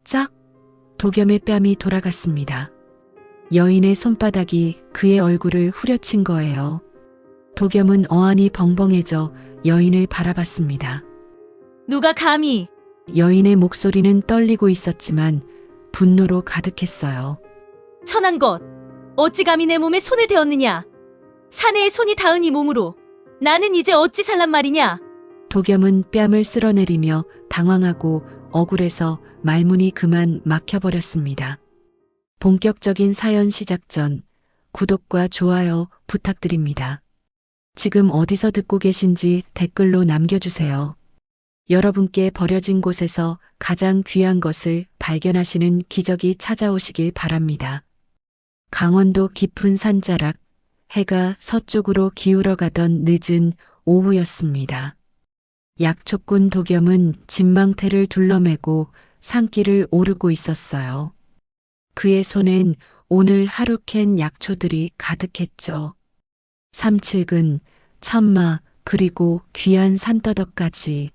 짝! 도겸의 뺨이 돌아갔습니다. 여인의 손바닥이 그의 얼굴을 후려친 거예요. 도겸은 어안이 벙벙해져 여인을 바라봤습니다. 누가 감히? 여인의 목소리는 떨리고 있었지만 분노로 가득했어요. 천한 것! 어찌 감히 내 몸에 손을 대었느냐? 사내의 손이 닿은 이 몸으로 나는 이제 어찌 살란 말이냐? 도겸은 뺨을 쓸어내리며 당황하고 억울해서 말문이 그만 막혀버렸습니다. 본격적인 사연 시작 전 구독과 좋아요 부탁드립니다. 지금 어디서 듣고 계신지 댓글로 남겨주세요. 여러분께 버려진 곳에서 가장 귀한 것을 발견하시는 기적이 찾아오시길 바랍니다. 강원도 깊은 산자락, 해가 서쪽으로 기울어가던 늦은 오후였습니다. 약초꾼 도겸은 진망태를 둘러매고 산길을 오르고 있었어요. 그의 손엔 오늘 하루 캔 약초들이 가득했죠. 삼칠근, 천마, 그리고 귀한 산더덕까지.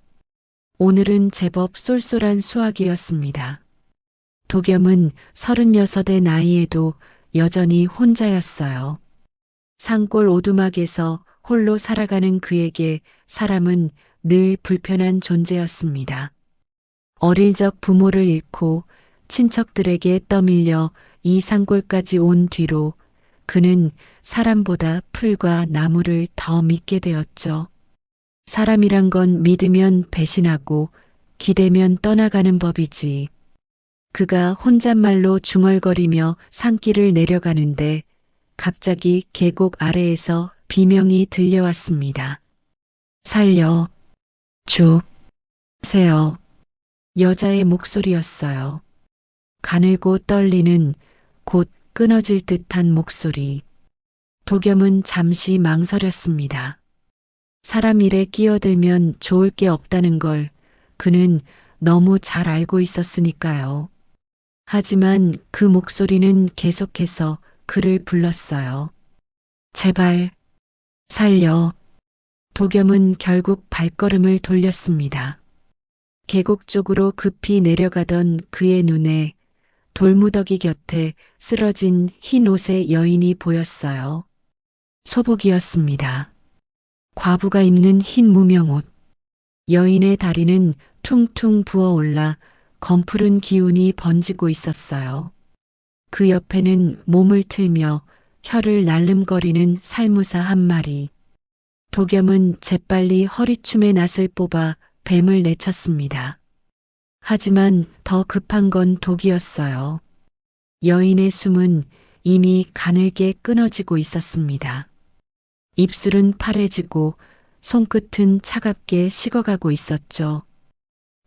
오늘은 제법 쏠쏠한 수확이었습니다. 도겸은 36의 나이에도 여전히 혼자였어요. 산골 오두막에서 홀로 살아가는 그에게 사람은 늘 불편한 존재였습니다. 어릴 적 부모를 잃고 친척들에게 떠밀려 이 산골까지 온 뒤로 그는 사람보다 풀과 나무를 더 믿게 되었죠. 사람이란 건 믿으면 배신하고 기대면 떠나가는 법이지. 그가 혼잣말로 중얼거리며 산길을 내려가는데 갑자기 계곡 아래에서 비명이 들려왔습니다. 살려, 주세요. 여자의 목소리였어요. 가늘고 떨리는 곧 끊어질 듯한 목소리. 도겸은 잠시 망설였습니다. 사람 일에 끼어들면 좋을 게 없다는 걸 그는 너무 잘 알고 있었으니까요. 하지만 그 목소리는 계속해서 그를 불렀어요. 제발, 살려. 도겸은 결국 발걸음을 돌렸습니다. 계곡 쪽으로 급히 내려가던 그의 눈에 돌무더기 곁에 쓰러진 흰 옷의 여인이 보였어요. 소복이었습니다. 과부가 입는 흰 무명옷. 여인의 다리는 퉁퉁 부어올라 검푸른 기운이 번지고 있었어요. 그 옆에는 몸을 틀며 혀를 날름거리는 살무사 한 마리. 도겸은 재빨리 허리춤에 낫을 뽑아 뱀을 내쳤습니다. 하지만 더 급한 건 독이었어요. 여인의 숨은 이미 가늘게 끊어지고 있었습니다. 입술은 파래지고 손끝은 차갑게 식어가고 있었죠.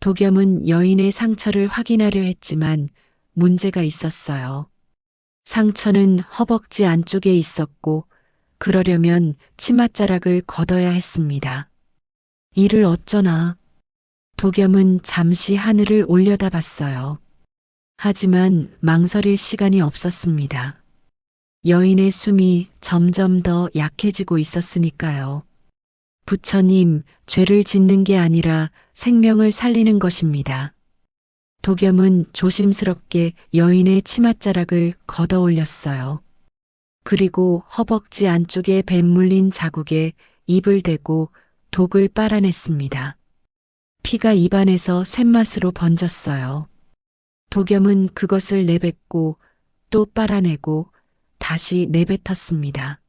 도겸은 여인의 상처를 확인하려 했지만 문제가 있었어요. 상처는 허벅지 안쪽에 있었고 그러려면 치맛자락을 걷어야 했습니다. 이를 어쩌나. 도겸은 잠시 하늘을 올려다봤어요. 하지만 망설일 시간이 없었습니다. 여인의 숨이 점점 더 약해지고 있었으니까요. 부처님, 죄를 짓는 게 아니라 생명을 살리는 것입니다. 도겸은 조심스럽게 여인의 치맛자락을 걷어 올렸어요. 그리고 허벅지 안쪽에 뱀 물린 자국에 입을 대고 독을 빨아냈습니다. 피가 입안에서 쇳맛으로 번졌어요. 도겸은 그것을 내뱉고 또 빨아내고 다시 내뱉었습니다.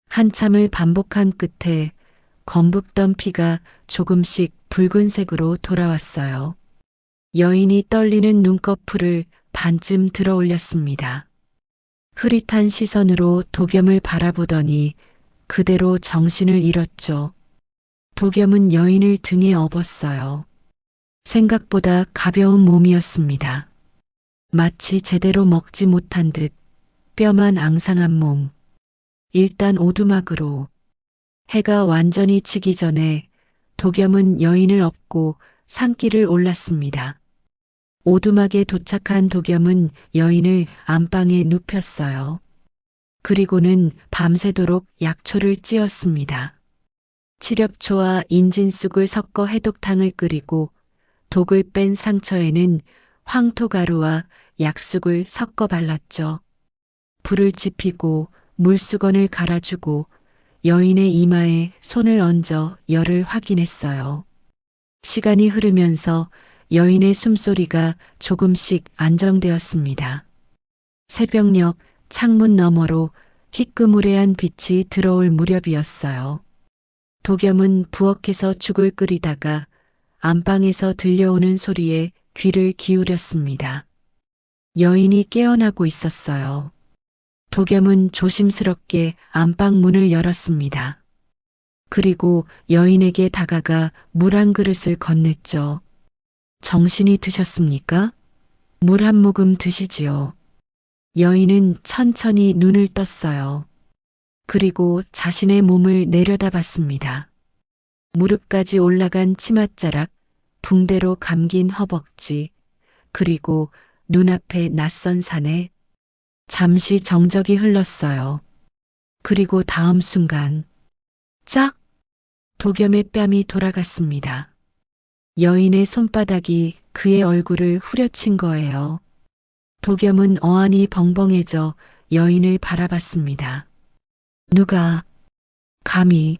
한참을 반복한 끝에 검붓던 피가 조금씩 붉은색으로 돌아왔어요. 여인이 떨리는 눈꺼풀을 반쯤 들어 올렸습니다. 흐릿한 시선으로 도겸을 바라보더니 그대로 정신을 잃었죠. 도겸은 여인을 등에 업었어요. 생각보다 가벼운 몸이었습니다. 마치 제대로 먹지 못한 듯 뼈만 앙상한 몸. 일단 오두막으로. 해가 완전히 지기 전에 도겸은 여인을 업고 산길을 올랐습니다. 오두막에 도착한 도겸은 여인을 안방에 눕혔어요. 그리고는 밤새도록 약초를 찧었습니다. 칠엽초와 인진쑥을 섞어 해독탕을 끓이고 독을 뺀 상처에는 황토가루와 약숙을 섞어 발랐죠. 불을 지피고 물수건을 갈아주고 여인의 이마에 손을 얹어 열을 확인했어요. 시간이 흐르면서 여인의 숨소리가 조금씩 안정되었습니다. 새벽녘 창문 너머로 희끄무레한 빛이 들어올 무렵이었어요. 도겸은 부엌에서 죽을 끓이다가 안방에서 들려오는 소리에 귀를 기울였습니다. 여인이 깨어나고 있었어요. 도겸은 조심스럽게 안방 문을 열었습니다. 그리고 여인에게 다가가 물 한 그릇을 건넸죠. 정신이 드셨습니까? 물 한 모금 드시지요. 여인은 천천히 눈을 떴어요. 그리고 자신의 몸을 내려다봤습니다. 무릎까지 올라간 치맛자락, 붕대로 감긴 허벅지, 그리고 눈앞에 낯선 산에 잠시 정적이 흘렀어요. 그리고 다음 순간 짝! 도겸의 뺨이 돌아갔습니다. 여인의 손바닥이 그의 얼굴을 후려친 거예요. 도겸은 어안이 벙벙해져 여인을 바라봤습니다. 누가 감히.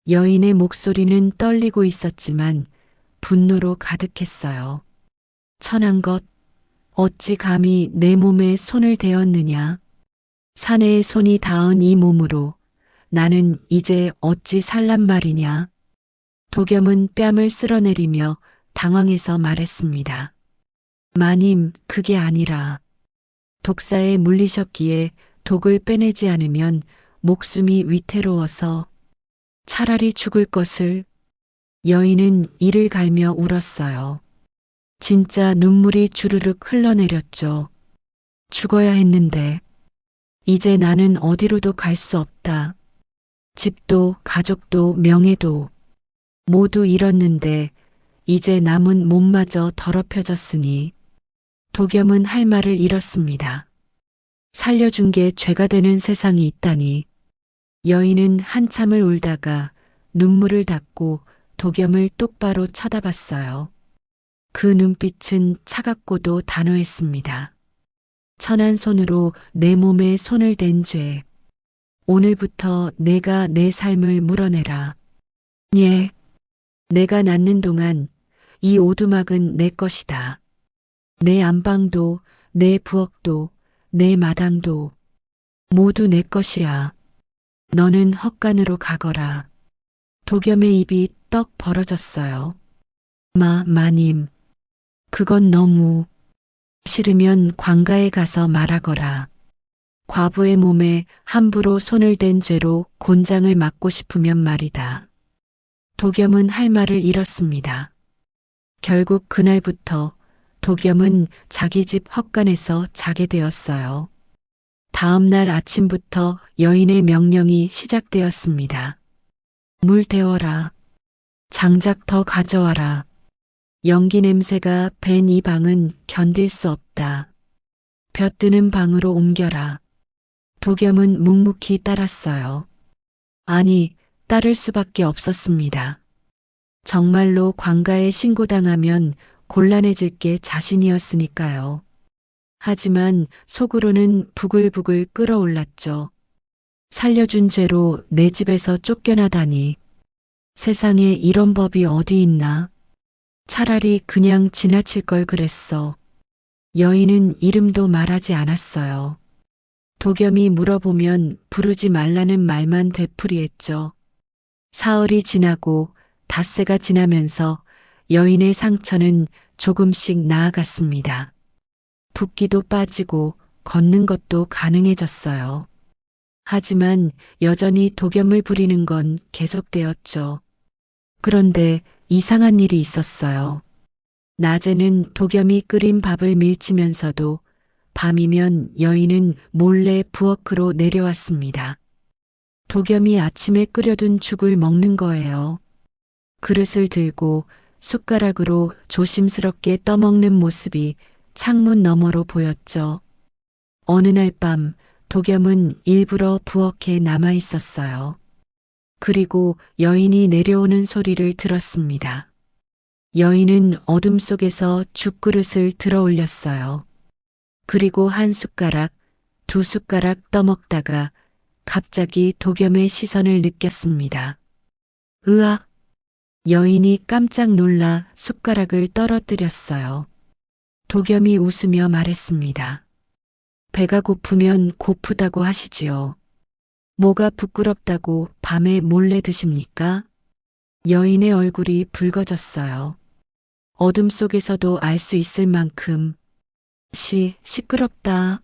여인의 목소리는 떨리고 있었지만 분노로 가득했어요. 천한 것, 어찌 감히 내 몸에 손을 대었느냐. 사내의 손이 닿은 이 몸으로 나는 이제 어찌 살란 말이냐. 도겸은 뺨을 쓸어내리며 당황해서 말했습니다. 마님, 그게 아니라 독사에 물리셨기에 독을 빼내지 않으면 목숨이 위태로워서 차라리 죽을 것을. 여인은 이를 갈며 울었어요. 진짜 눈물이 주르륵 흘러내렸죠. 죽어야 했는데 이제 나는 어디로도 갈 수 없다. 집도 가족도 명예도 모두 잃었는데 이제 남은 몸마저 더럽혀졌으니. 도겸은 할 말을 잃었습니다. 살려준 게 죄가 되는 세상이 있다니. 여인은 한참을 울다가 눈물을 닦고 도겸을 똑바로 쳐다봤어요. 그 눈빛은 차갑고도 단호했습니다. 천한 손으로 내 몸에 손을 댄 죄. 오늘부터 내가 내 삶을 물어내라. 예. 내가 낳는 동안 이 오두막은 내 것이다. 내 안방도, 내 부엌도, 내 마당도 모두 내 것이야. 너는 헛간으로 가거라. 도겸의 입이 떡 벌어졌어요. 마님. 그건 너무. 싫으면 관가에 가서 말하거라. 과부의 몸에 함부로 손을 댄 죄로 곤장을 맞고 싶으면 말이다. 도겸은 할 말을 잃었습니다. 결국 그날부터 도겸은 자기 집 헛간에서 자게 되었어요. 다음 날 아침부터 여인의 명령이 시작되었습니다. 물 데워라. 장작 더 가져와라. 연기 냄새가 밴 이 방은 견딜 수 없다. 볕드는 방으로 옮겨라. 도겸은 묵묵히 따랐어요. 아니, 따를 수밖에 없었습니다. 정말로 관가에 신고당하면 곤란해질 게 자신이었으니까요. 하지만 속으로는 부글부글 끓어올랐죠. 살려준 죄로 내 집에서 쫓겨나다니. 세상에 이런 법이 어디 있나. 차라리 그냥 지나칠 걸 그랬어. 여인은 이름도 말하지 않았어요. 도겸이 물어보면 부르지 말라는 말만 되풀이했죠. 사흘이 지나고 닷새가 지나면서 여인의 상처는 조금씩 나아갔습니다. 붓기도 빠지고 걷는 것도 가능해졌어요. 하지만 여전히 도겸을 부리는 건 계속되었죠. 그런데 이상한 일이 있었어요. 낮에는 도겸이 끓인 밥을 밀치면서도 밤이면 여인은 몰래 부엌으로 내려왔습니다. 도겸이 아침에 끓여둔 죽을 먹는 거예요. 그릇을 들고 숟가락으로 조심스럽게 떠먹는 모습이 창문 너머로 보였죠. 어느 날 밤 도겸은 일부러 부엌에 남아 있었어요. 그리고 여인이 내려오는 소리를 들었습니다. 여인은 어둠 속에서 죽그릇을 들어 올렸어요. 그리고 한 숟가락, 두 숟가락 떠먹다가 갑자기 도겸의 시선을 느꼈습니다. 으악! 여인이 깜짝 놀라 숟가락을 떨어뜨렸어요. 도겸이 웃으며 말했습니다. 배가 고프면 고프다고 하시지요. 뭐가 부끄럽다고 밤에 몰래 드십니까? 여인의 얼굴이 붉어졌어요. 어둠 속에서도 알 수 있을 만큼 시끄럽다.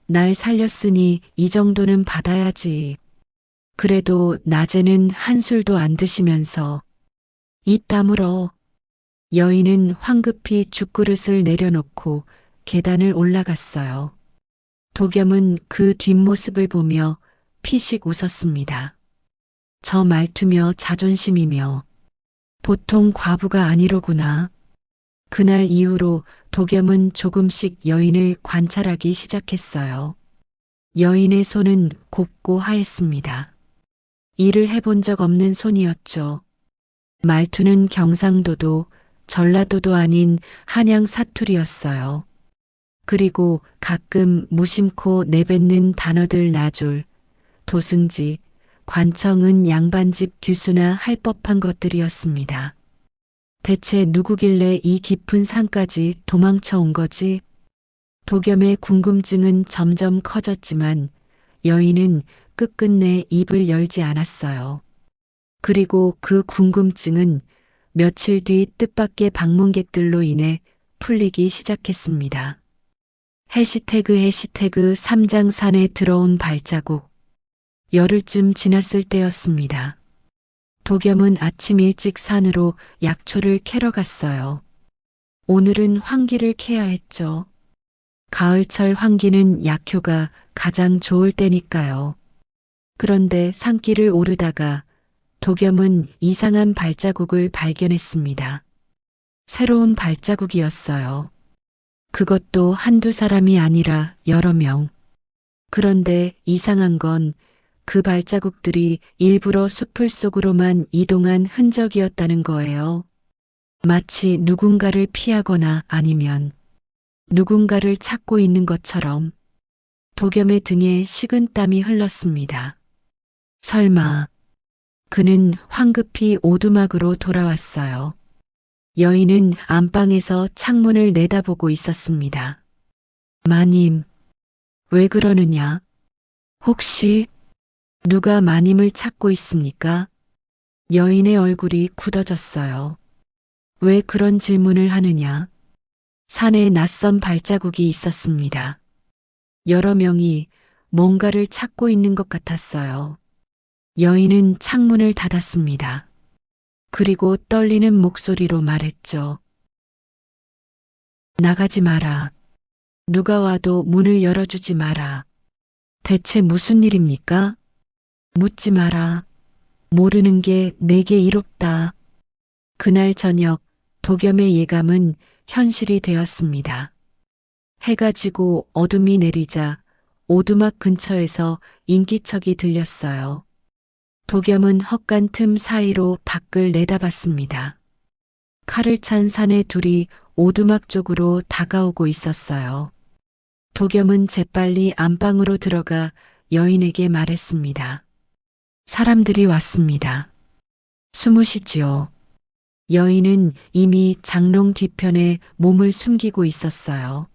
날 살렸으니 이 정도는 받아야지. 그래도 낮에는 한술도 안 드시면서 입 다물어. 여인은 황급히 죽그릇을 내려놓고 계단을 올라갔어요. 도겸은 그 뒷모습을 보며 피식 웃었습니다. 저 말투며 자존심이며 보통 과부가 아니로구나. 그날 이후로 도겸은 조금씩 여인을 관찰하기 시작했어요. 여인의 손은 곱고 하였습니다. 일을 해본 적 없는 손이었죠. 말투는 경상도도 전라도도 아닌 한양 사투리였어요. 그리고 가끔 무심코 내뱉는 단어들 나졸, 도승지, 관청은 양반집 규수나 할 법한 것들이었습니다. 대체 누구길래 이 깊은 산까지 도망쳐 온 거지? 도겸의 궁금증은 점점 커졌지만 여인은 끝끝내 입을 열지 않았어요. 그리고 그 궁금증은 며칠 뒤 뜻밖의 방문객들로 인해 풀리기 시작했습니다. 해시태그 삼장산에 들어온 발자국. 열흘쯤 지났을 때였습니다. 도겸은 아침 일찍 산으로 약초를 캐러 갔어요. 오늘은 황기를 캐야 했죠. 가을철 황기는 약효가 가장 좋을 때니까요. 그런데 산길을 오르다가 도겸은 이상한 발자국을 발견했습니다. 새로운 발자국이었어요. 그것도 한두 사람이 아니라 여러 명. 그런데 이상한 건 그 발자국들이 일부러 숲을 속으로만 이동한 흔적이었다는 거예요. 마치 누군가를 피하거나 아니면 누군가를 찾고 있는 것처럼. 도겸의 등에 식은땀이 흘렀습니다. 설마 그는 황급히 오두막으로 돌아왔어요. 여인은 안방에서 창문을 내다보고 있었습니다. 마님, 왜 그러느냐? 혹시 누가 마님을 찾고 있습니까? 여인의 얼굴이 굳어졌어요. 왜 그런 질문을 하느냐? 산에 낯선 발자국이 있었습니다. 여러 명이 뭔가를 찾고 있는 것 같았어요. 여인은 창문을 닫았습니다. 그리고 떨리는 목소리로 말했죠. 나가지 마라. 누가 와도 문을 열어주지 마라. 대체 무슨 일입니까? 묻지 마라. 모르는 게 내게 이롭다. 그날 저녁 도겸의 예감은 현실이 되었습니다. 해가 지고 어둠이 내리자 오두막 근처에서 인기척이 들렸어요. 도겸은 헛간 틈 사이로 밖을 내다봤습니다. 칼을 찬 사내 둘이 오두막 쪽으로 다가오고 있었어요. 도겸은 재빨리 안방으로 들어가 여인에게 말했습니다. 사람들이 왔습니다. 숨으시지요. 여인은 이미 장롱 뒤편에 몸을 숨기고 있었어요.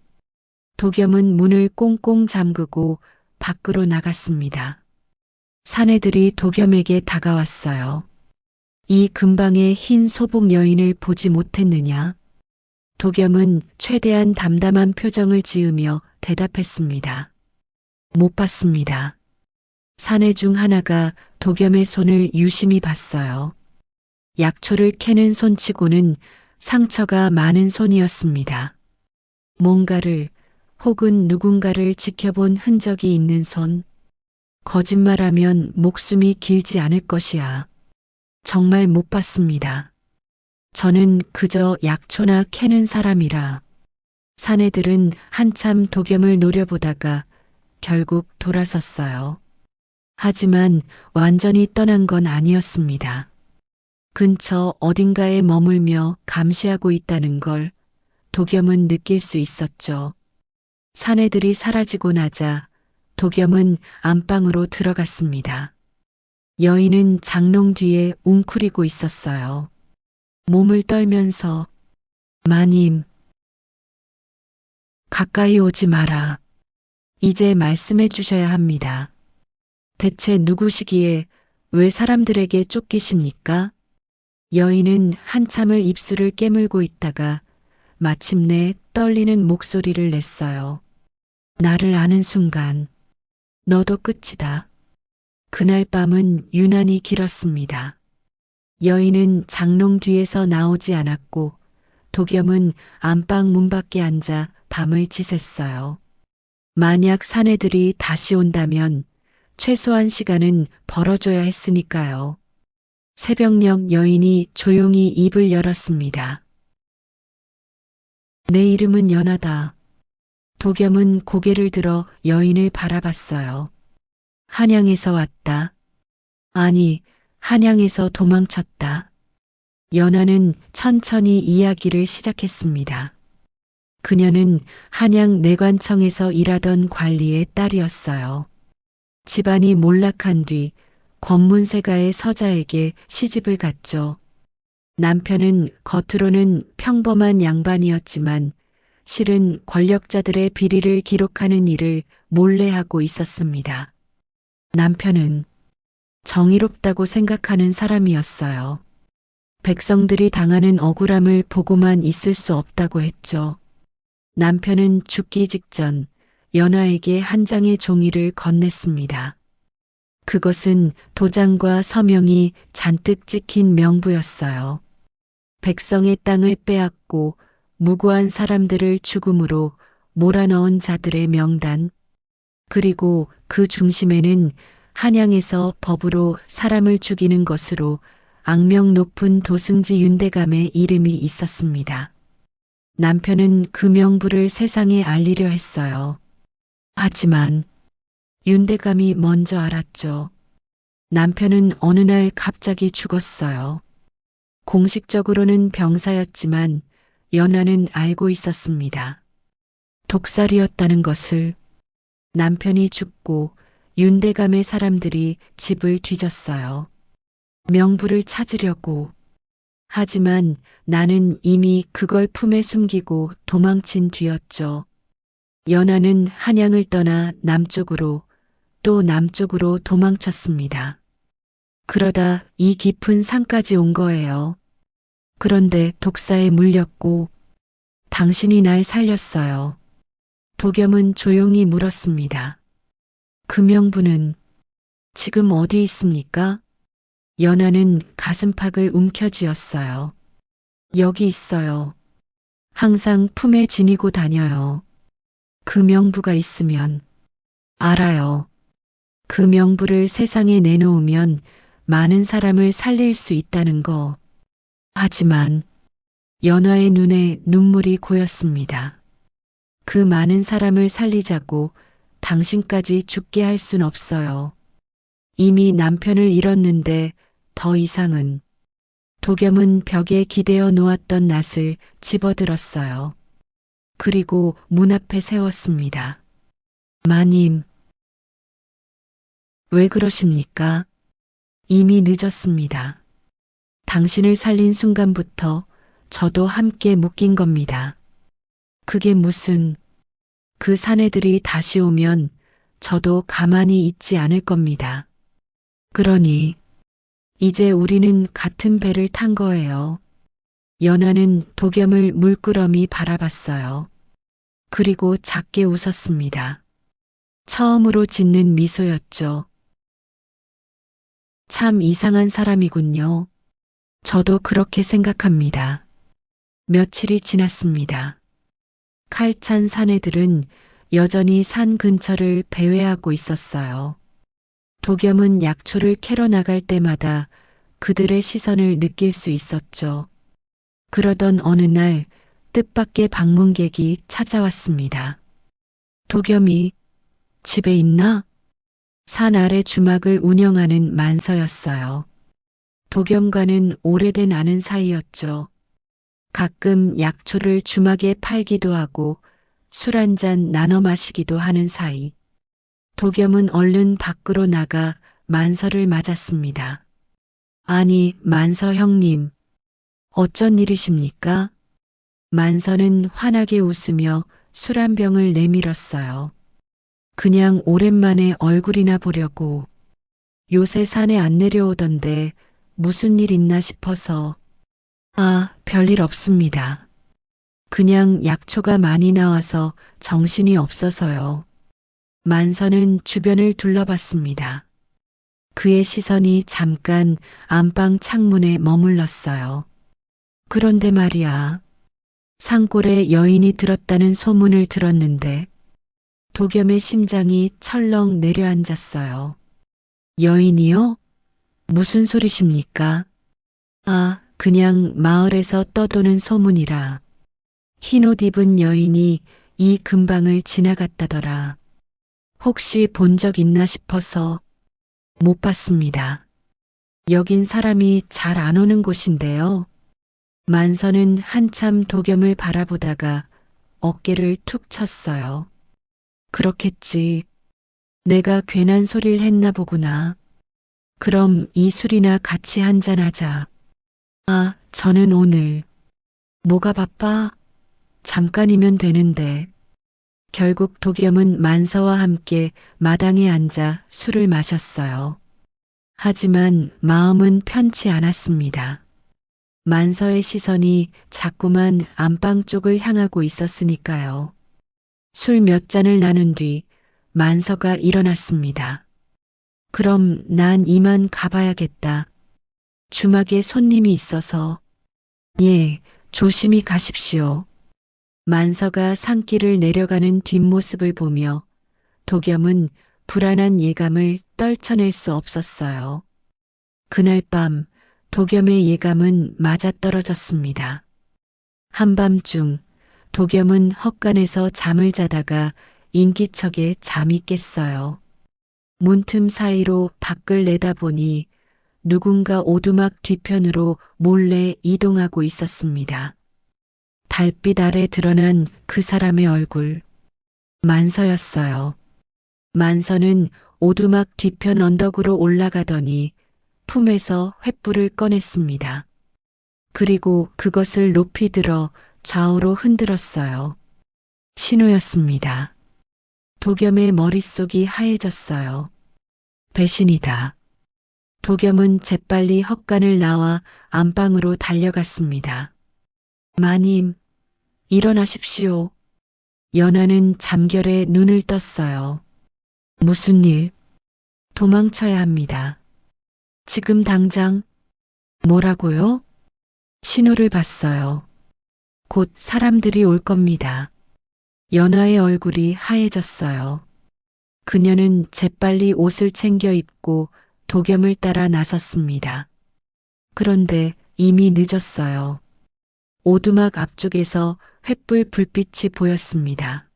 도겸은 문을 꽁꽁 잠그고 밖으로 나갔습니다. 사내들이 도겸에게 다가왔어요. 이 근방의 흰 소복 여인을 보지 못했느냐? 도겸은 최대한 담담한 표정을 지으며 대답했습니다. 못 봤습니다. 사내 중 하나가 도겸의 손을 유심히 봤어요. 약초를 캐는 손치고는 상처가 많은 손이었습니다. 뭔가를 혹은 누군가를 지켜본 흔적이 있는 손. 거짓말하면 목숨이 길지 않을 것이야. 정말 못 봤습니다. 저는 그저 약초나 캐는 사람이라. 사내들은 한참 도겸을 노려보다가 결국 돌아섰어요. 하지만 완전히 떠난 건 아니었습니다. 근처 어딘가에 머물며 감시하고 있다는 걸 도겸은 느낄 수 있었죠. 사내들이 사라지고 나자 도겸은 안방으로 들어갔습니다. 여인은 장롱 뒤에 웅크리고 있었어요. 몸을 떨면서 마님, 가까이 오지 마라. 이제 말씀해 주셔야 합니다. 대체 누구시기에 왜 사람들에게 쫓기십니까? 여인은 한참을 입술을 깨물고 있다가 마침내 떨리는 목소리를 냈어요. 나를 아는 순간 너도 끝이다. 그날 밤은 유난히 길었습니다. 여인은 장롱 뒤에서 나오지 않았고 도겸은 안방 문 밖에 앉아 밤을 지샜어요. 만약 사내들이 다시 온다면 최소한 시간은 벌어줘야 했으니까요. 새벽녘 여인이 조용히 입을 열었습니다. 내 이름은 연하다. 도겸은 고개를 들어 여인을 바라봤어요. 한양에서 왔다. 아니, 한양에서 도망쳤다. 연하는 천천히 이야기를 시작했습니다. 그녀는 한양 내관청에서 일하던 관리의 딸이었어요. 집안이 몰락한 뒤 권문세가의 서자에게 시집을 갔죠. 남편은 겉으로는 평범한 양반이었지만 실은 권력자들의 비리를 기록하는 일을 몰래 하고 있었습니다. 남편은 정의롭다고 생각하는 사람이었어요. 백성들이 당하는 억울함을 보고만 있을 수 없다고 했죠. 남편은 죽기 직전 연하에게 한 장의 종이를 건넸습니다. 그것은 도장과 서명이 잔뜩 찍힌 명부였어요. 백성의 땅을 빼앗고 무고한 사람들을 죽음으로 몰아넣은 자들의 명단, 그리고 그 중심에는 한양에서 법으로 사람을 죽이는 것으로 악명 높은 도승지 윤대감의 이름이 있었습니다. 남편은 그 명부를 세상에 알리려 했어요. 하지만 윤대감이 먼저 알았죠. 남편은 어느 날 갑자기 죽었어요. 공식적으로는 병사였지만 연하는 알고 있었습니다. 독살이었다는 것을. 남편이 죽고 윤대감의 사람들이 집을 뒤졌어요. 명부를 찾으려고. 하지만 나는 이미 그걸 품에 숨기고 도망친 뒤였죠. 연하는 한양을 떠나 남쪽으로 또 남쪽으로 도망쳤습니다. 그러다 이 깊은 산까지 온 거예요. 그런데 독사에 물렸고 당신이 날 살렸어요. 도겸은 조용히 물었습니다. 그 명부는 지금 어디 있습니까? 연하는 가슴팍을 움켜쥐었어요. 여기 있어요. 항상 품에 지니고 다녀요. 그 명부가 있으면 알아요. 그 명부를 세상에 내놓으면 많은 사람을 살릴 수 있다는 거. 하지만 연하의 눈에 눈물이 고였습니다. 그 많은 사람을 살리자고 당신까지 죽게 할 순 없어요. 이미 남편을 잃었는데 더 이상은. 도겸은 벽에 기대어 놓았던 낫을 집어들었어요. 그리고 문 앞에 세웠습니다. 마님, 왜 그러십니까? 이미 늦었습니다. 당신을 살린 순간부터 저도 함께 묶인 겁니다. 그게 무슨, 그 사내들이 다시 오면 저도 가만히 있지 않을 겁니다. 그러니 이제 우리는 같은 배를 탄 거예요. 연하는 도겸을 물끄러미 바라봤어요. 그리고 작게 웃었습니다. 처음으로 짓는 미소였죠. 참 이상한 사람이군요. 저도 그렇게 생각합니다. 며칠이 지났습니다. 칼찬 사내들은 여전히 산 근처를 배회하고 있었어요. 도겸은 약초를 캐러 나갈 때마다 그들의 시선을 느낄 수 있었죠. 그러던 어느 날 뜻밖의 방문객이 찾아왔습니다. 도겸이 집에 있나? 산 아래 주막을 운영하는 만서였어요. 도겸과는 오래된 아는 사이였죠. 가끔 약초를 주막에 팔기도 하고 술 한 잔 나눠 마시기도 하는 사이. 도겸은 얼른 밖으로 나가 만서를 맞았습니다. 아니, 만서 형님. 어쩐 일이십니까? 만서는 환하게 웃으며 술 한 병을 내밀었어요. 그냥 오랜만에 얼굴이나 보려고. 요새 산에 안 내려오던데 무슨 일 있나 싶어서. 아, 별일 없습니다. 그냥 약초가 많이 나와서 정신이 없어서요. 만서는 주변을 둘러봤습니다. 그의 시선이 잠깐 안방 창문에 머물렀어요. 그런데 말이야. 산골에 여인이 들었다는 소문을 들었는데 도겸의 심장이 철렁 내려앉았어요. 여인이요? 무슨 소리십니까? 아, 그냥 마을에서 떠도는 소문이라. 흰옷 입은 여인이 이 근방을 지나갔다더라. 혹시 본 적 있나 싶어서. 못 봤습니다. 여긴 사람이 잘 안 오는 곳인데요. 만서는 한참 도겸을 바라보다가 어깨를 툭 쳤어요. 그렇겠지. 내가 괜한 소리를 했나 보구나. 그럼 이 술이나 같이 한잔하자. 아, 저는 오늘. 뭐가 바빠? 잠깐이면 되는데. 결국 도겸은 만서와 함께 마당에 앉아 술을 마셨어요. 하지만 마음은 편치 않았습니다. 만서의 시선이 자꾸만 안방 쪽을 향하고 있었으니까요. 술 몇 잔을 나눈 뒤 만서가 일어났습니다. 그럼 난 이만 가봐야겠다. 주막에 손님이 있어서. 예, 조심히 가십시오. 만서가 산길을 내려가는 뒷모습을 보며 도겸은 불안한 예감을 떨쳐낼 수 없었어요. 그날 밤 도겸의 예감은 맞아떨어졌습니다. 한밤중 도겸은 헛간에서 잠을 자다가 인기척에 잠이 깼어요. 문틈 사이로 밖을 내다보니 누군가 오두막 뒤편으로 몰래 이동하고 있었습니다. 달빛 아래 드러난 그 사람의 얼굴. 만서였어요. 만서는 오두막 뒤편 언덕으로 올라가더니 품에서 횃불을 꺼냈습니다. 그리고 그것을 높이 들어 좌우로 흔들었어요. 신호였습니다. 도겸의 머릿속이 하얘졌어요. 배신이다. 도겸은 재빨리 헛간을 나와 안방으로 달려갔습니다. 마님, 일어나십시오. 연하는 잠결에 눈을 떴어요. 무슨 일? 도망쳐야 합니다. 지금 당장. 뭐라고요? 신호를 봤어요. 곧 사람들이 올 겁니다. 연하의 얼굴이 하얘졌어요. 그녀는 재빨리 옷을 챙겨 입고 도겸을 따라 나섰습니다. 그런데 이미 늦었어요. 오두막 앞쪽에서 횃불 불빛이 보였습니다.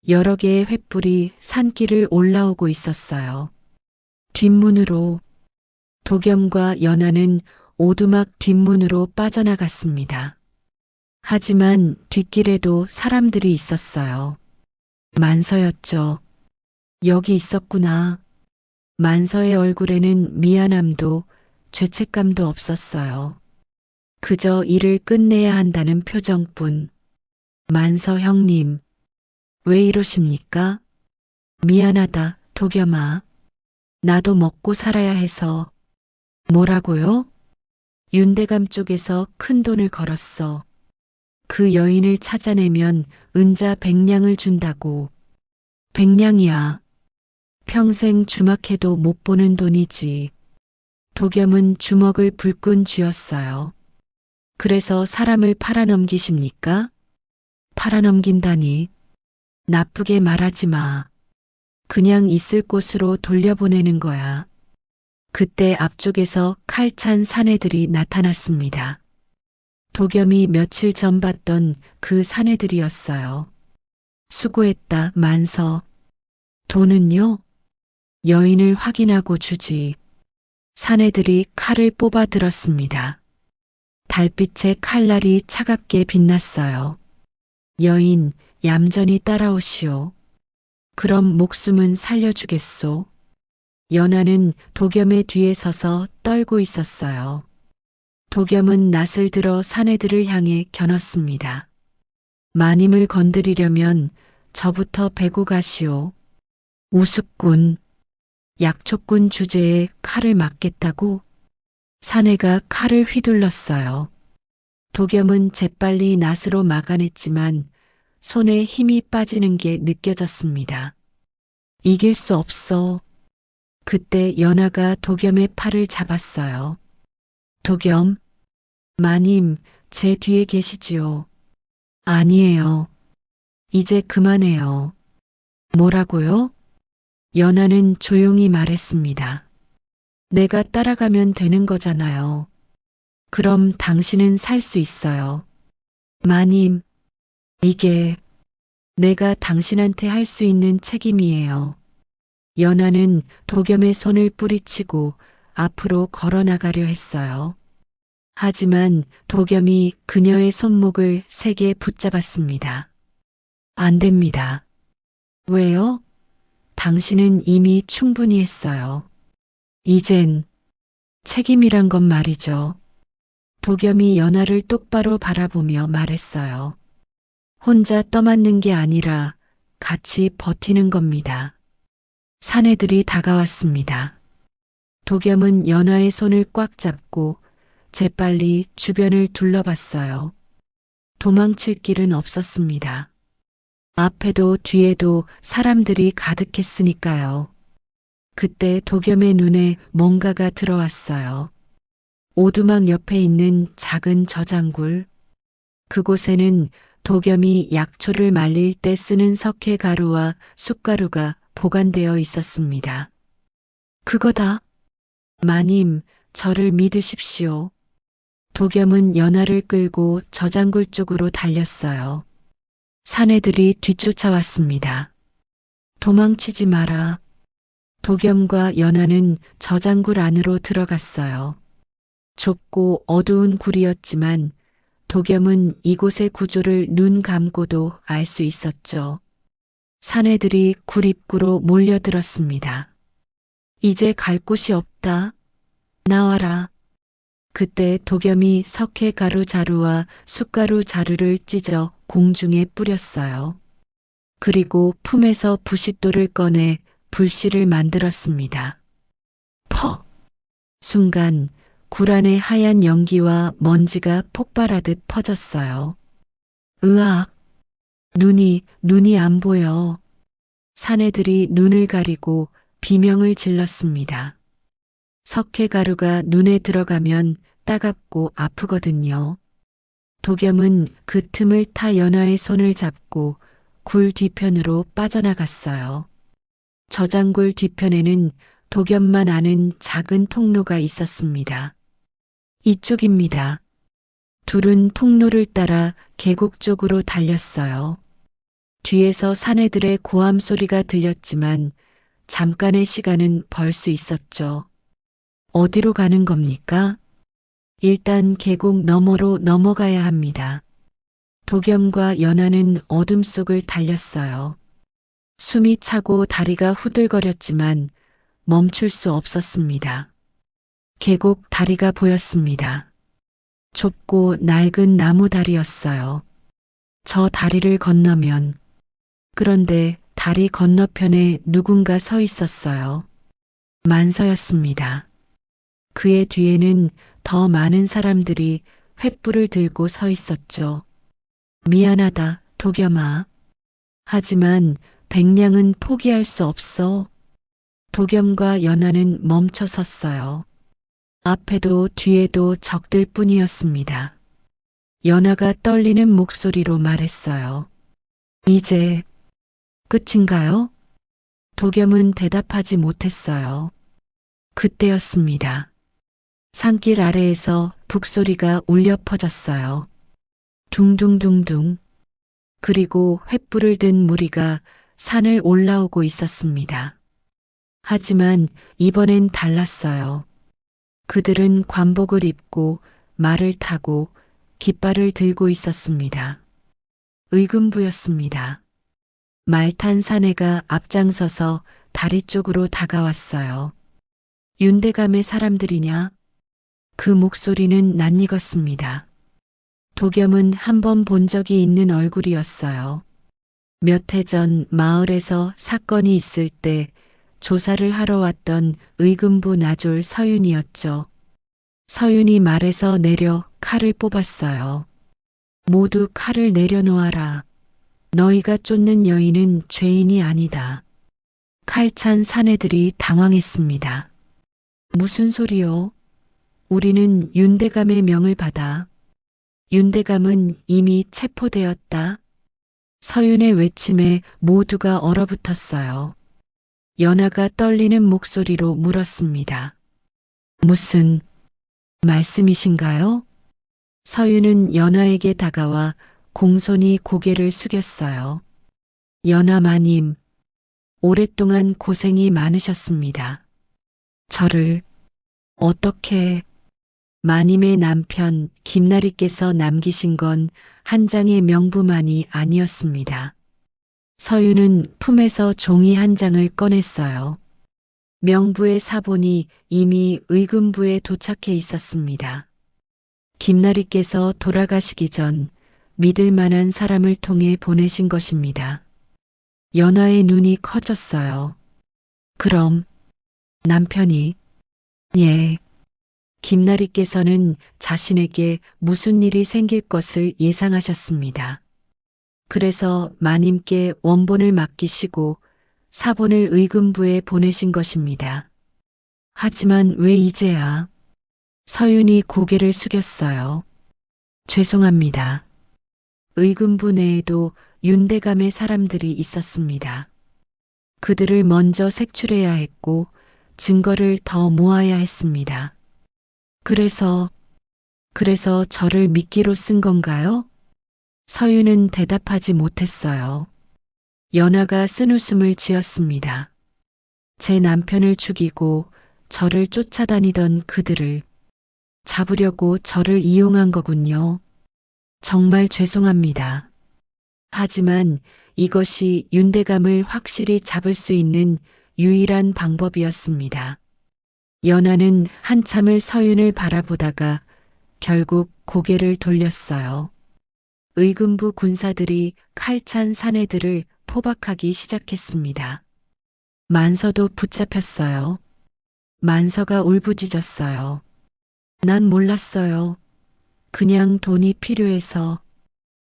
여러 개의 횃불이 산길을 올라오고 있었어요. 뒷문으로. 도겸과 연하는 오두막 뒷문으로 빠져나갔습니다. 하지만 뒷길에도 사람들이 있었어요. 만서였죠. 여기 있었구나. 만서의 얼굴에는 미안함도 죄책감도 없었어요. 그저 일을 끝내야 한다는 표정뿐. 만서 형님, 왜 이러십니까? 미안하다, 도겸아. 나도 먹고 살아야 해서. 뭐라고요? 윤대감 쪽에서 큰 돈을 걸었어. 그 여인을 찾아내면 은자 100냥을 준다고. 100냥이야. 평생 주막해도 못 보는 돈이지. 도겸은 주먹을 불끈 쥐었어요. 그래서 사람을 팔아넘기십니까? 팔아넘긴다니. 나쁘게 말하지 마. 그냥 있을 곳으로 돌려보내는 거야. 그때 앞쪽에서 칼찬 사내들이 나타났습니다. 도겸이 며칠 전 봤던 그 사내들이었어요. 수고했다, 만서. 돈은요? 여인을 확인하고 주지. 사내들이 칼을 뽑아 들었습니다. 달빛에 칼날이 차갑게 빛났어요. 여인, 얌전히 따라오시오. 그럼 목숨은 살려주겠소. 연하는 도겸의 뒤에 서서 떨고 있었어요. 도겸은 낫을 들어 사내들을 향해 겨눴습니다. 마님을 건드리려면 저부터 베고 가시오. 우습군. 약초꾼 주제에 칼을 맞겠다고? 사내가 칼을 휘둘렀어요. 도겸은 재빨리 낫으로 막아냈지만 손에 힘이 빠지는 게 느껴졌습니다. 이길 수 없어. 그때 연하가 도겸의 팔을 잡았어요. 도겸, 마님, 제 뒤에 계시지요. 아니에요. 이제 그만해요. 뭐라고요? 연하는 조용히 말했습니다. 내가 따라가면 되는 거잖아요. 그럼 당신은 살 수 있어요. 마님, 이게 내가 당신한테 할 수 있는 책임이에요. 연하는 도겸의 손을 뿌리치고 앞으로 걸어나가려 했어요. 하지만 도겸이 그녀의 손목을 세게 붙잡았습니다. 안 됩니다. 왜요? 당신은 이미 충분히 했어요. 이젠 책임이란 건 말이죠. 도겸이 연하를 똑바로 바라보며 말했어요. 혼자 떠맡는 게 아니라 같이 버티는 겁니다. 사내들이 다가왔습니다. 도겸은 연하의 손을 꽉 잡고 재빨리 주변을 둘러봤어요. 도망칠 길은 없었습니다. 앞에도 뒤에도 사람들이 가득했으니까요. 그때 도겸의 눈에 뭔가가 들어왔어요. 오두막 옆에 있는 작은 저장굴. 그곳에는 도겸이 약초를 말릴 때 쓰는 석회가루와 숯가루가 보관되어 있었습니다. 그거다. 마님, 저를 믿으십시오. 도겸은 연하를 끌고 저장굴 쪽으로 달렸어요. 사내들이 뒤쫓아왔습니다. 도망치지 마라. 도겸과 연하는 저장굴 안으로 들어갔어요. 좁고 어두운 굴이었지만 도겸은 이곳의 구조를 눈 감고도 알 수 있었죠. 사내들이 굴 입구로 몰려들었습니다. 이제 갈 곳이 없다. 나와라. 그때 도겸이 석회가루 자루와 숯가루 자루를 찢어 공중에 뿌렸어요. 그리고 품에서 부싯돌을 꺼내 불씨를 만들었습니다. 퍽! 순간 굴 안에 하얀 연기와 먼지가 폭발하듯 퍼졌어요. 으악! 눈이 안 보여. 사내들이 눈을 가리고 비명을 질렀습니다. 석회가루가 눈에 들어가면 따갑고 아프거든요. 도겸은 그 틈을 타 연하의 손을 잡고 굴 뒤편으로 빠져나갔어요. 저장굴 뒤편에는 도겸만 아는 작은 통로가 있었습니다. 이쪽입니다. 둘은 통로를 따라 계곡 쪽으로 달렸어요. 뒤에서 사내들의 고함 소리가 들렸지만 잠깐의 시간은 벌 수 있었죠. 어디로 가는 겁니까? 일단 계곡 너머로 넘어가야 합니다. 도겸과 연하는 어둠 속을 달렸어요. 숨이 차고 다리가 후들거렸지만 멈출 수 없었습니다. 계곡 다리가 보였습니다. 좁고 낡은 나무 다리였어요. 저 다리를 건너면, 그런데 다리 건너편에 누군가 서 있었어요. 만서였습니다. 그의 뒤에는 더 많은 사람들이 횃불을 들고 서 있었죠. 미안하다, 도겸아. 하지만 백냥은 포기할 수 없어. 도겸과 연하는 멈춰 섰어요. 앞에도 뒤에도 적들 뿐이었습니다. 연하가 떨리는 목소리로 말했어요. 이제 끝인가요? 도겸은 대답하지 못했어요. 그때였습니다. 산길 아래에서 북소리가 울려 퍼졌어요. 둥둥둥둥. 그리고 횃불을 든 무리가 산을 올라오고 있었습니다. 하지만 이번엔 달랐어요. 그들은 관복을 입고 말을 타고 깃발을 들고 있었습니다. 의금부였습니다. 말 탄 사내가 앞장서서 다리 쪽으로 다가왔어요. 윤대감의 사람들이냐? 그 목소리는 낯익었습니다. 도겸은 한 번 본 적이 있는 얼굴이었어요. 몇 해 전 마을에서 사건이 있을 때 조사를 하러 왔던 의금부 나졸 서윤이었죠. 서윤이 말에서 내려 칼을 뽑았어요. 모두 칼을 내려놓아라. 너희가 쫓는 여인은 죄인이 아니다. 칼찬 사내들이 당황했습니다. 무슨 소리요? 우리는 윤대감의 명을 받아. 윤대감은 이미 체포되었다. 서윤의 외침에 모두가 얼어붙었어요. 연하가 떨리는 목소리로 물었습니다. 무슨 말씀이신가요? 서윤은 연하에게 다가와 공손히 고개를 숙였어요. 연하 마님, 오랫동안 고생이 많으셨습니다. 저를 어떻게 마님의 남편 김나리께서 남기신 건 한 장의 명부만이 아니었습니다. 서윤은 품에서 종이 한 장을 꺼냈어요. 명부의 사본이 이미 의금부에 도착해 있었습니다. 김나리께서 돌아가시기 전 믿을 만한 사람을 통해 보내신 것입니다. 연하의 눈이 커졌어요. 그럼 남편이 예. 김나리께서는 자신에게 무슨 일이 생길 것을 예상하셨습니다. 그래서 마님께 원본을 맡기시고 사본을 의금부에 보내신 것입니다. 하지만 왜 이제야? 서윤이 고개를 숙였어요. 죄송합니다. 의금부 내에도 윤대감의 사람들이 있었습니다. 그들을 먼저 색출해야 했고 증거를 더 모아야 했습니다. 그래서 저를 미끼로 쓴 건가요? 서윤은 대답하지 못했어요. 연하가 쓴웃음을 지었습니다. 제 남편을 죽이고 저를 쫓아다니던 그들을 잡으려고 저를 이용한 거군요. 정말 죄송합니다. 하지만 이것이 윤대감을 확실히 잡을 수 있는 유일한 방법이었습니다. 연하는 한참을 서윤을 바라보다가 결국 고개를 돌렸어요. 의금부 군사들이 칼찬 사내들을 포박하기 시작했습니다. 만서도 붙잡혔어요. 만서가 울부짖었어요. 난 몰랐어요. 그냥 돈이 필요해서,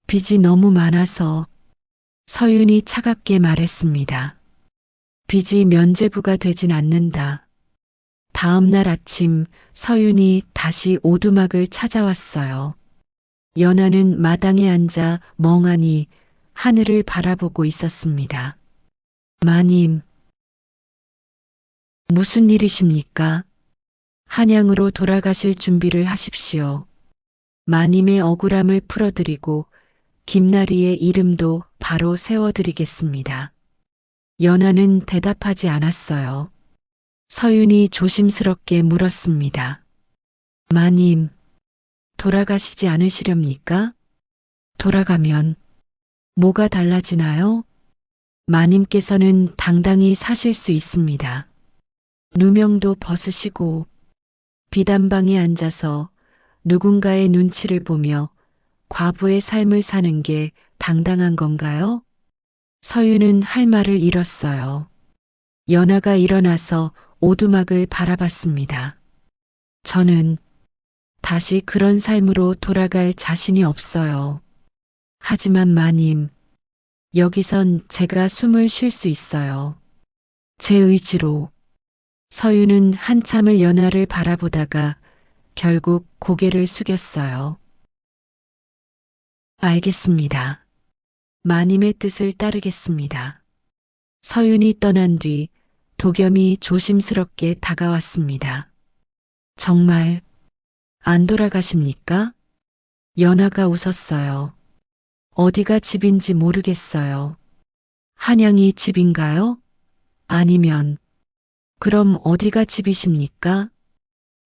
빚이 너무 많아서. 서윤이 차갑게 말했습니다. 빚이 면죄부가 되진 않는다. 다음 날 아침 서윤이 다시 오두막을 찾아왔어요. 연하는 마당에 앉아 멍하니 하늘을 바라보고 있었습니다. 마님, 무슨 일이십니까? 한양으로 돌아가실 준비를 하십시오. 마님의 억울함을 풀어드리고 김나리의 이름도 바로 세워드리겠습니다. 연하는 대답하지 않았어요. 서윤이 조심스럽게 물었습니다. 마님, 돌아가시지 않으시렵니까? 돌아가면 뭐가 달라지나요? 마님께서는 당당히 사실 수 있습니다. 누명도 벗으시고 비단방에 앉아서 누군가의 눈치를 보며 과부의 삶을 사는 게 당당한 건가요? 서윤은 할 말을 잃었어요. 연하가 일어나서 오두막을 바라봤습니다. 저는 다시 그런 삶으로 돌아갈 자신이 없어요. 하지만 마님, 여기선 제가 숨을 쉴 수 있어요. 제 의지로. 서윤은 한참을 연하를 바라보다가 결국 고개를 숙였어요. 알겠습니다. 마님의 뜻을 따르겠습니다. 서윤이 떠난 뒤 도겸이 조심스럽게 다가왔습니다. 정말 안 돌아가십니까? 연하가 웃었어요. 어디가 집인지 모르겠어요. 한양이 집인가요? 아니면 그럼 어디가 집이십니까?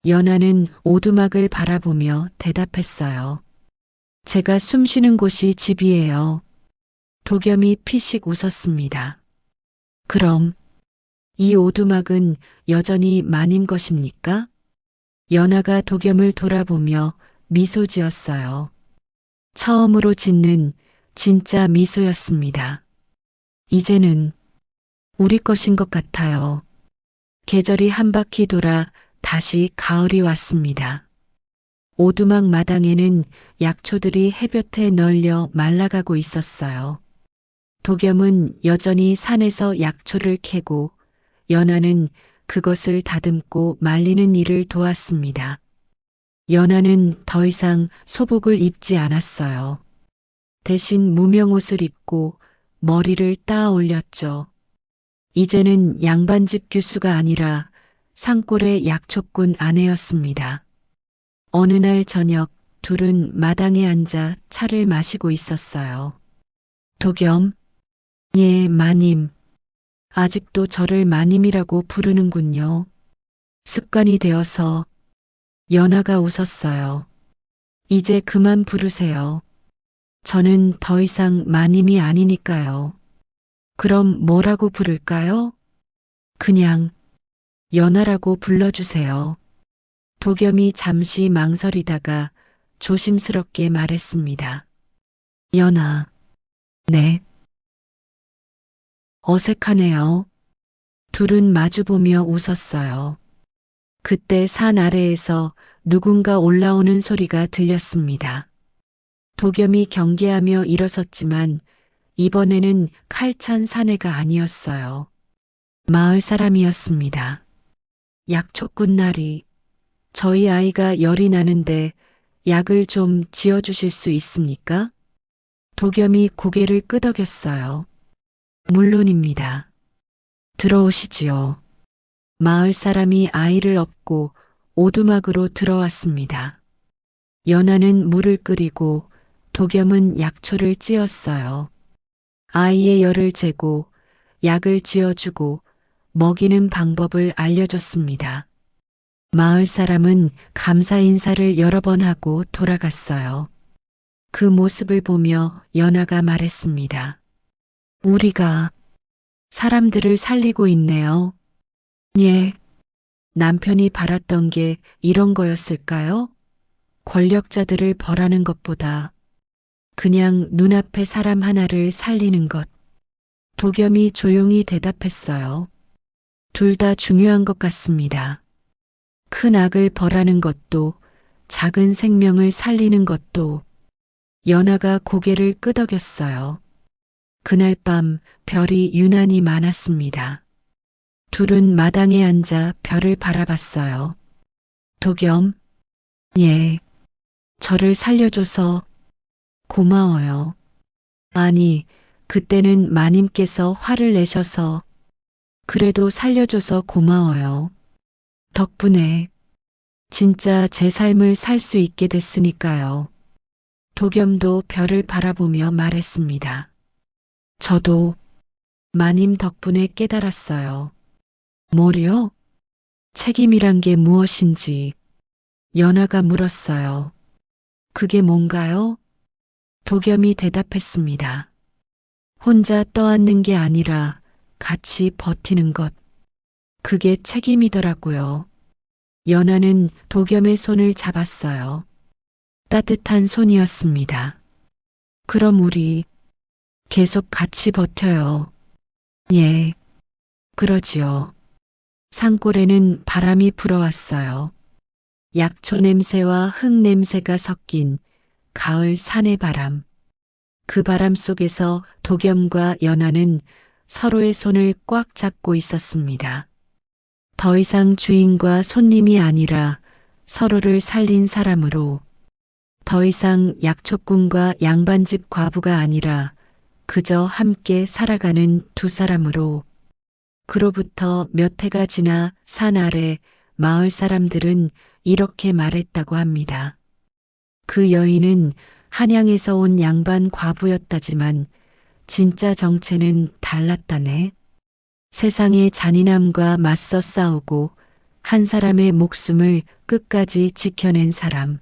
연하는 오두막을 바라보며 대답했어요. 제가 숨쉬는 곳이 집이에요. 도겸이 피식 웃었습니다. 그럼 이 오두막은 여전히 마님 것입니까? 연하가 도겸을 돌아보며 미소 지었어요. 처음으로 짓는 진짜 미소였습니다. 이제는 우리 것인 것 같아요. 계절이 한 바퀴 돌아 다시 가을이 왔습니다. 오두막 마당에는 약초들이 햇볕에 널려 말라가고 있었어요. 도겸은 여전히 산에서 약초를 캐고 연하는 그것을 다듬고 말리는 일을 도왔습니다. 연하는 더 이상 소복을 입지 않았어요. 대신 무명옷을 입고 머리를 따 올렸죠. 이제는 양반집 교수가 아니라 산골의 약초꾼 아내였습니다. 어느 날 저녁 둘은 마당에 앉아 차를 마시고 있었어요. 도겸, 예, 마님. 아직도 저를 마님이라고 부르는군요. 습관이 되어서. 연하가 웃었어요. 이제 그만 부르세요. 저는 더 이상 마님이 아니니까요. 그럼 뭐라고 부를까요? 그냥 연하라고 불러주세요. 도겸이 잠시 망설이다가 조심스럽게 말했습니다. 연하. 네. 어색하네요. 둘은 마주보며 웃었어요. 그때 산 아래에서 누군가 올라오는 소리가 들렸습니다. 도겸이 경계하며 일어섰지만 이번에는 칼찬 사내가 아니었어요. 마을 사람이었습니다. 약초꾼 나리, 저희 아이가 열이 나는데 약을 좀 지어주실 수 있습니까? 도겸이 고개를 끄덕였어요. 물론입니다. 들어오시지요. 마을 사람이 아이를 업고 오두막으로 들어왔습니다. 연하는 물을 끓이고 도겸은 약초를 찧었어요. 아이의 열을 재고 약을 지어주고 먹이는 방법을 알려줬습니다. 마을 사람은 감사 인사를 여러 번 하고 돌아갔어요. 그 모습을 보며 연하가 말했습니다. 우리가 사람들을 살리고 있네요. 예. 남편이 바랐던 게 이런 거였을까요? 권력자들을 벌하는 것보다 그냥 눈앞의 사람 하나를 살리는 것. 도겸이 조용히 대답했어요. 둘 다 중요한 것 같습니다. 큰 악을 벌하는 것도 작은 생명을 살리는 것도. 연하가 고개를 끄덕였어요. 그날 밤 별이 유난히 많았습니다. 둘은 마당에 앉아 별을 바라봤어요. 도겸, 예, 저를 살려줘서 고마워요. 아니, 그때는 마님께서 화를 내셔서 그래도 살려줘서 고마워요. 덕분에 진짜 제 삶을 살 수 있게 됐으니까요. 도겸도 별을 바라보며 말했습니다. 저도 마님 덕분에 깨달았어요. 뭐요? 책임이란 게 무엇인지. 연하가 물었어요. 그게 뭔가요? 도겸이 대답했습니다. 혼자 떠안는 게 아니라 같이 버티는 것. 그게 책임이더라고요. 연하는 도겸의 손을 잡았어요. 따뜻한 손이었습니다. 그럼 우리 계속 같이 버텨요. 예, 그러지요. 산골에는 바람이 불어왔어요. 약초 냄새와 흙 냄새가 섞인 가을 산의 바람. 그 바람 속에서 도겸과 연하는 서로의 손을 꽉 잡고 있었습니다. 더 이상 주인과 손님이 아니라 서로를 살린 사람으로, 더 이상 약초꾼과 양반집 과부가 아니라 그저 함께 살아가는 두 사람으로. 그로부터 몇 해가 지나 산 아래 마을 사람들은 이렇게 말했다고 합니다. 그 여인은 한양에서 온 양반 과부였다지만 진짜 정체는 달랐다네. 세상의 잔인함과 맞서 싸우고 한 사람의 목숨을 끝까지 지켜낸 사람.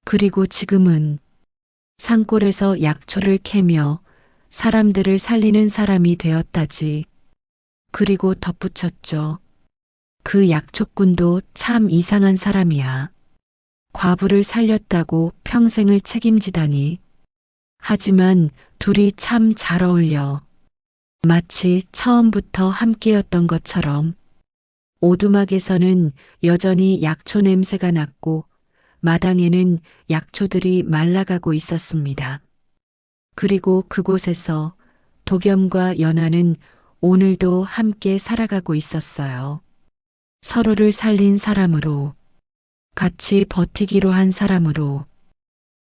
그리고 지금은 산골에서 약초를 캐며 사람들을 살리는 사람이 되었다지. 그리고 덧붙였죠. 그 약초꾼도 참 이상한 사람이야. 과부를 살렸다고 평생을 책임지다니. 하지만 둘이 참 잘 어울려. 마치 처음부터 함께였던 것처럼. 오두막에서는 여전히 약초 냄새가 났고 마당에는 약초들이 말라가고 있었습니다. 그리고 그곳에서 도겸과 연하는 오늘도 함께 살아가고 있었어요. 서로를 살린 사람으로, 같이 버티기로 한 사람으로.